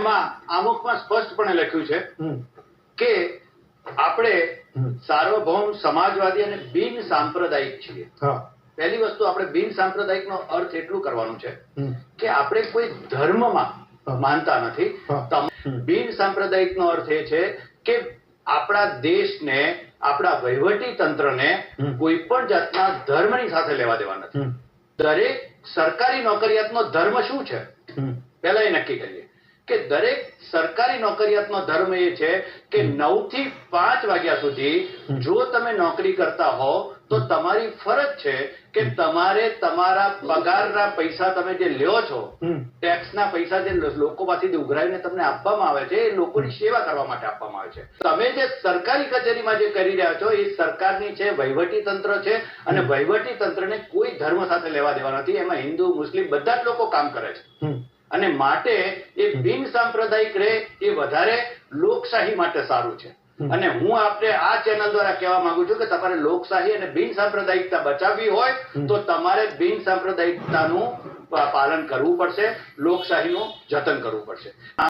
આમુખમાં સ્પષ્ટપણે લખ્યું છે કે આપણે સાર્વભૌમ સમાજવાદી અને બિન સાંપ્રદાયિક છીએ. પહેલી વસ્તુ, આપણે બિન સાંપ્રદાયિક નો અર્થ એટલું કરવાનું છે કે આપણે કોઈ ધર્મમાં માનતા નથી. બિન સાંપ્રદાયિક નો અર્થ એ છે કે આપણા દેશને, આપણા વહીવટી તંત્રને કોઈ પણ જાતના ધર્મની સાથે લેવા દેવા નથી. દરેક સરકારી નોકરિયાતનો ધર્મ શું છે પહેલા એ નક્કી કરીએ કે દરેક સરકારી નોકરિયાતનો ધર્મ એ છે કે 9 થી 5 વાગ્યા સુધી જો તમે નોકરી કરતા હો તો તમારી ફરજ છે કે તમારે તમારા પગારના પૈસા તમે જે લ્યો છો, ટેક્સના પૈસા જે લોકો પાસેથી ઉઘરાવીને તમને આપવામાં આવે છે, એ લોકોની સેવા કરવા માટે આપવામાં આવે છે. તમે જે સરકારી કચેરીમાં જે કરી રહ્યા છો એ સરકારની છે, વહીવટી તંત્ર છે, અને વહીવટી તંત્રને કોઈ ધર્મ સાથે લેવા દેવા નથી. એમાં હિન્દુ, મુસ્લિમ બધા જ લોકો કામ કરે છે અને માટે એ બિન સાંપ્રદાયિક રહે એ વધારે લોકશાહી માટે સારું છે. અને હું આપણે આ ચેનલ દ્વારા કહેવા માંગુ છું કે તમારે લોકશાહી અને બિન સાંપ્રદાયિકતા બચાવવી હોય તો તમારે બિન સાંપ્રદાયિકતાનું પાલન કરવું પડશે, લોકશાહીનું જતન કરવું પડશે.